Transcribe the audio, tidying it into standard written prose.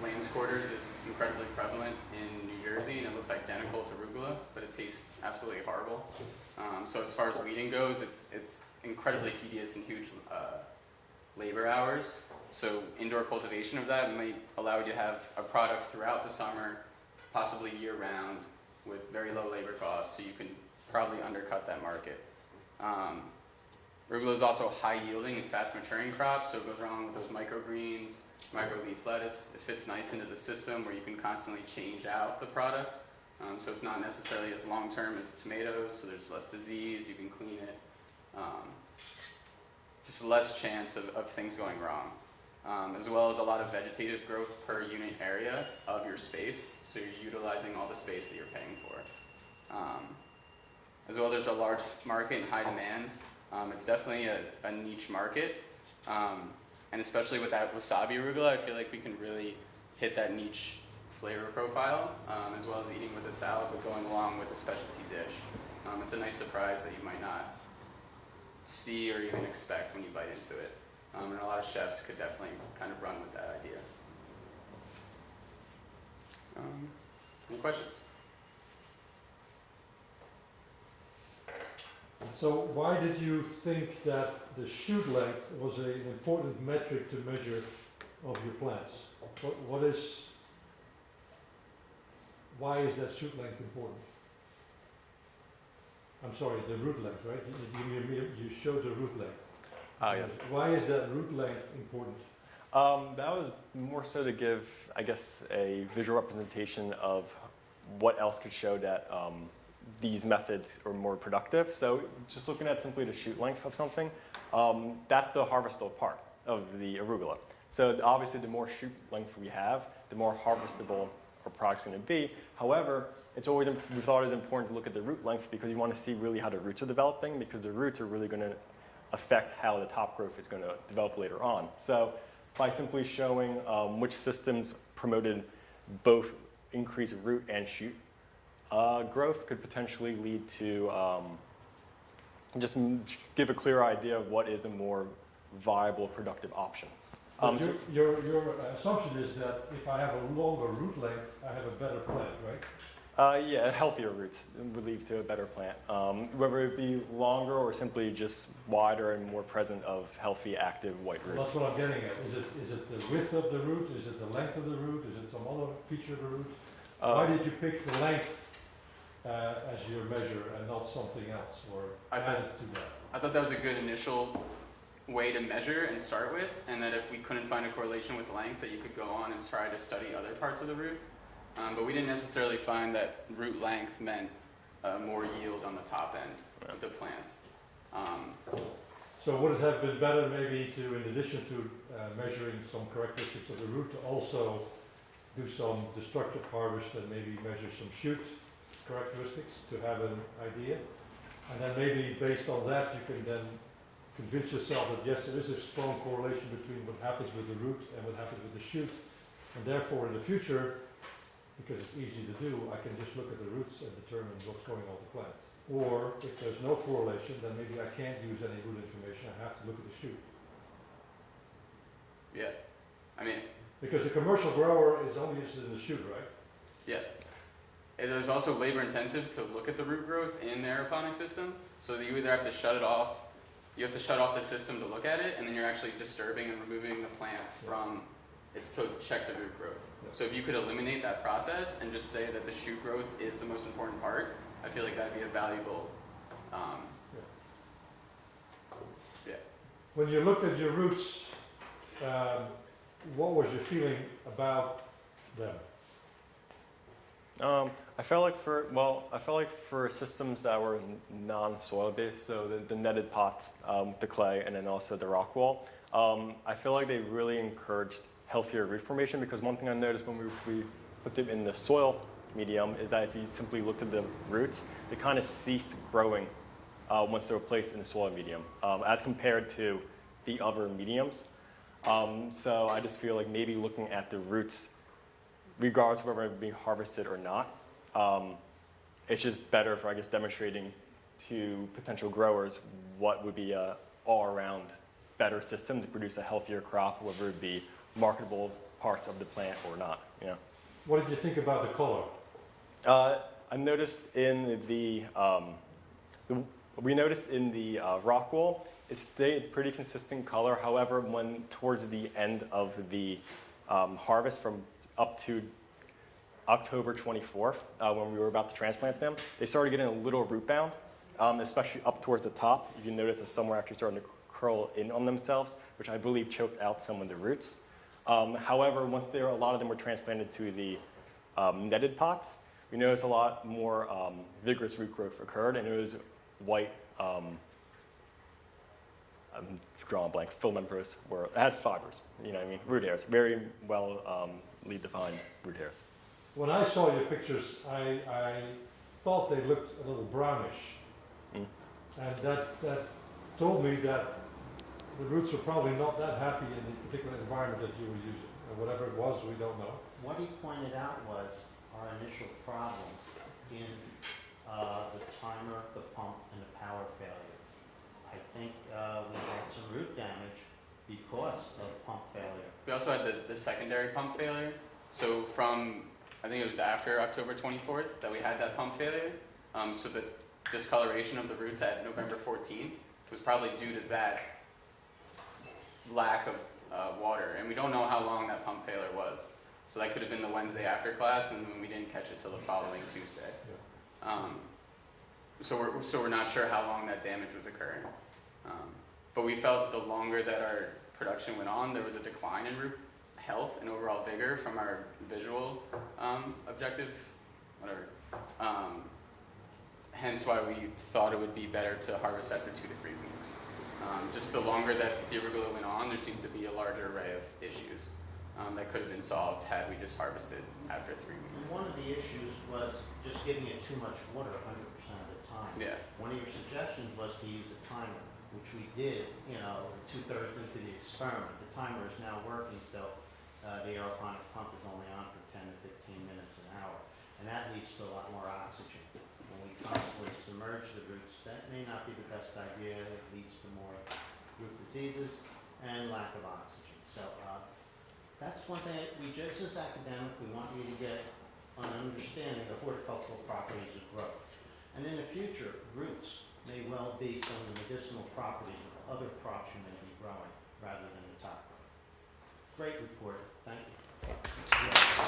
Lamb's quarters is incredibly prevalent in New Jersey, and it looks identical to arugula, but it tastes absolutely horrible. So as far as weeding goes, it's incredibly tedious and huge labor hours. So indoor cultivation of that might allow you to have a product throughout the summer, possibly year-round, with very low labor costs, so you can probably undercut that market. Arugula is also high-yielding and fast-maturing crop, so it goes wrong with those microgreens, micro-leaf lettuce. It fits nice into the system where you can constantly change out the product. So it's not necessarily as long-term as tomatoes, so there's less disease, you can clean it. Just less chance of things going wrong. As well as a lot of vegetative growth per unit area of your space, so you're utilizing all the space that you're paying for. As well, there's a large market and high demand. It's definitely a niche market, and especially with that wasabi arugula, I feel like we can really hit that niche flavor profile, as well as eating with a salad, but going along with a specialty dish. It's a nice surprise that you might not see or even expect when you bite into it. And a lot of chefs could definitely kind of run with that idea. Any questions? So why did you think that the shoot length was an important metric to measure of your plants? Why is that shoot length important? I'm sorry, the root length, right? You showed the root length. Yes. Why is that root length important? That was more so to give, I guess, a visual representation of what else could show that these methods are more productive. So just looking at simply the shoot length of something, that's the harvestable part of the arugula. So obviously the more shoot length we have, the more harvestable our product's going to be. However, it's always, we thought it was important to look at the root length because you want to see really how the roots are developing, because the roots are really going to affect how the top growth is going to develop later on. So by simply showing which systems promoted both increased root and shoot growth could potentially lead to just give a clear idea of what is a more viable, productive option. Your assumption is that if I have a longer root length, I have a better plant, right? Yeah, healthier roots would lead to a better plant. Whether it be longer or simply just wider and more present of healthy, active white roots. That's what I'm getting at. Is it the width of the root? Is it the length of the root? Is it some other feature of the root? Why did you pick the length as your measure and not something else, or add it to that? I thought that was a good initial way to measure and start with, and that if we couldn't find a correlation with length, that you could go on and try to study other parts of the root. But we didn't necessarily find that root length meant more yield on the top end of the plants. So would it have been better maybe to, in addition to measuring some characteristics of the root, to also do some destructive harvest and maybe measure some shoot characteristics to have an idea? And then maybe based on that you can then convince yourself that yes, there is a strong correlation between what happens with the root and what happens with the shoot. And therefore in the future, because it's easy to do, I can just look at the roots and determine what's going on the plant. Or if there's no correlation, then maybe I can't use any root information, I have to look at the shoot. Yeah, I mean... Because the commercial grower is only interested in the shoot, right? Yes. It is also labor intensive to look at the root growth in the aeroponic system, so that you either have to shut it off, you have to shut off the system to look at it, and then you're actually disturbing and removing the plant from it's to check the root growth. Yeah. So if you could eliminate that process and just say that the shoot growth is the most important part, I feel like that'd be a valuable, yeah. When you looked at your roots, what was your feeling about them? I felt like for systems that were non-soil based, so the netted pots with the clay and then also the rock wall, I feel like they really encouraged healthier root formation, because one thing I noticed when we put them in the soil medium is that if you simply looked at the roots, they kind of ceased growing once they were placed in the soil medium, as compared to the other mediums. So I just feel like maybe looking at the roots, regardless of whether it's being harvested or not, it's just better for, I guess, demonstrating to potential growers what would be a all-around better system to produce a healthier crop, whether it be marketable parts of the plant or not. You know. What did you think about the color? I noticed in we noticed in the rock wool, it stayed pretty consistent color. However, when towards the end of the harvest from up to October 24th, when we were about to transplant them, they started getting a little root bound, especially up towards the top. You can notice that some were actually starting to curl in on themselves, which I believe choked out some of the roots. However, once a lot of them were transplanted to the netted pots, we noticed a lot more vigorous root growth occurred, and it was white, I'm drawing a blank, filamentous, where it had fibers, you know what I mean, root hairs, very well defined root hairs. When I saw your pictures, I thought they looked a little brownish. And that told me that the roots were probably not that happy in the particular environment that you were using. And whatever it was, we don't know. What he pointed out was our initial problems in the timer, the pump, and the power failure. I think we had some root damage because of pump failure. We also had the secondary pump failure. So from, I think it was after October 24th that we had that pump failure. So the discoloration of the roots at November 14th was probably due to that lack of water. And we don't know how long that pump failure was. So that could have been the Wednesday after class, and we didn't catch it till the following Tuesday. So we're not sure how long that damage was occurring. But we felt the longer that our production went on, there was a decline in root health and overall vigor from our visual objective, whatever. Hence why we thought it would be better to harvest after 2 to 3 weeks. Just the longer that the arugula went on, there seemed to be a larger array of issues that could have been solved had we just harvested after 3 weeks. And one of the issues was just giving it too much water 100% of the time. Yeah. One of your suggestions was to use a timer, which we did, 2/3 into the experiment. The timer is now working still. The aeroponic pump is only on for 10 to 15 minutes an hour, and that leads to a lot more oxygen. When we constantly submerge the roots, that may not be the best idea. It leads to more root diseases and lack of oxygen. So that's one thing just as academic, we want you to get an understanding of the horticultural properties of growth. And in the future, roots may well be some of the medicinal properties of other crops you may be growing rather than the top growth. Great report. Thank you.